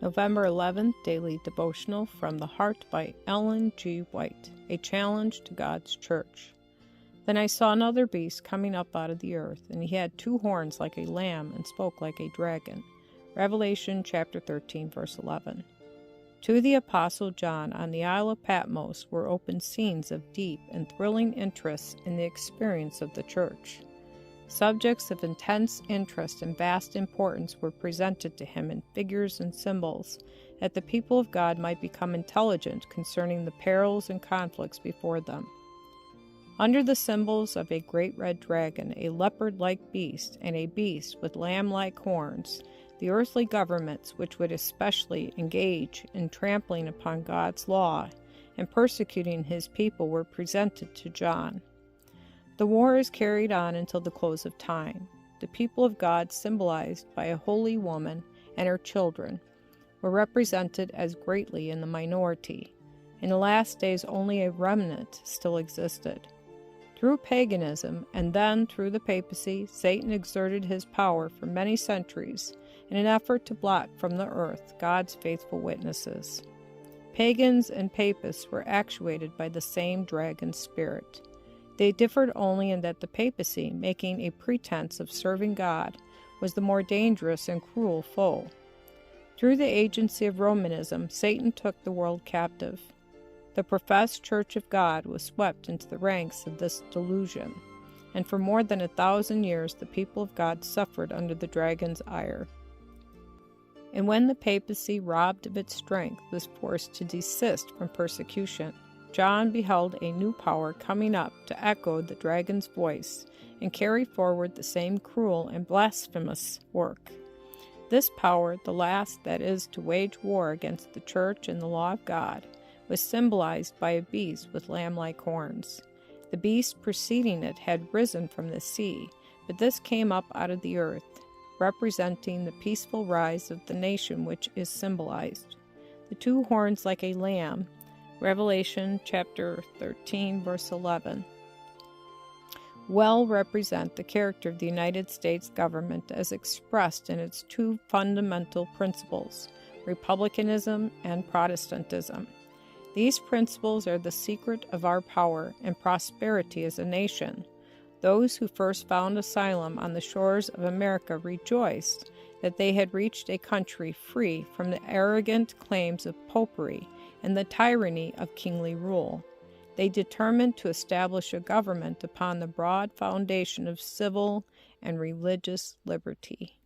November 11th, Daily Devotional from the Heart by Ellen G. White, a challenge to God's church. Then I saw another beast coming up out of the earth, and he had 2 horns like a lamb and spoke like a dragon. Revelation chapter 13, verse 11. To the Apostle John on the Isle of Patmos were opened scenes of deep and thrilling interest in the experience of the church. Subjects of intense interest and vast importance were presented to him in figures and symbols, that the people of God might become intelligent concerning the perils and conflicts before them. Under the symbols of a great red dragon, a leopard-like beast, and a beast with lamb-like horns, the earthly governments which would especially engage in trampling upon God's law and persecuting his people were presented to John. The war is carried on until the close of time. The people of God, symbolized by a holy woman and her children, were represented as greatly in the minority. In the last days only a remnant still existed. Through paganism and then through the papacy, Satan exerted his power for many centuries in an effort to blot from the earth God's faithful witnesses. Pagans and papists were actuated by the same dragon spirit. They differed only in that the papacy, making a pretense of serving God, was the more dangerous and cruel foe. Through the agency of Romanism, Satan took the world captive. The professed Church of God was swept into the ranks of this delusion, and for more than 1,000 years the people of God suffered under the dragon's ire. And when the papacy, robbed of its strength, was forced to desist from persecution, John beheld a new power coming up to echo the dragon's voice and carry forward the same cruel and blasphemous work. This power, the last that is to wage war against the church and the law of God, was symbolized by a beast with lamb-like horns. The beast preceding it had risen from the sea, but this came up out of the earth, representing the peaceful rise of the nation which is symbolized. The 2 horns like a lamb, Revelation chapter 13, verse 11, well represent the character of the United States government as expressed in its 2 fundamental principles, republicanism and Protestantism. These principles are the secret of our power and prosperity as a nation. Those who first found asylum on the shores of America rejoiced that they had reached a country free from the arrogant claims of popery and the tyranny of kingly rule. They determined to establish a government upon the broad foundation of civil and religious liberty.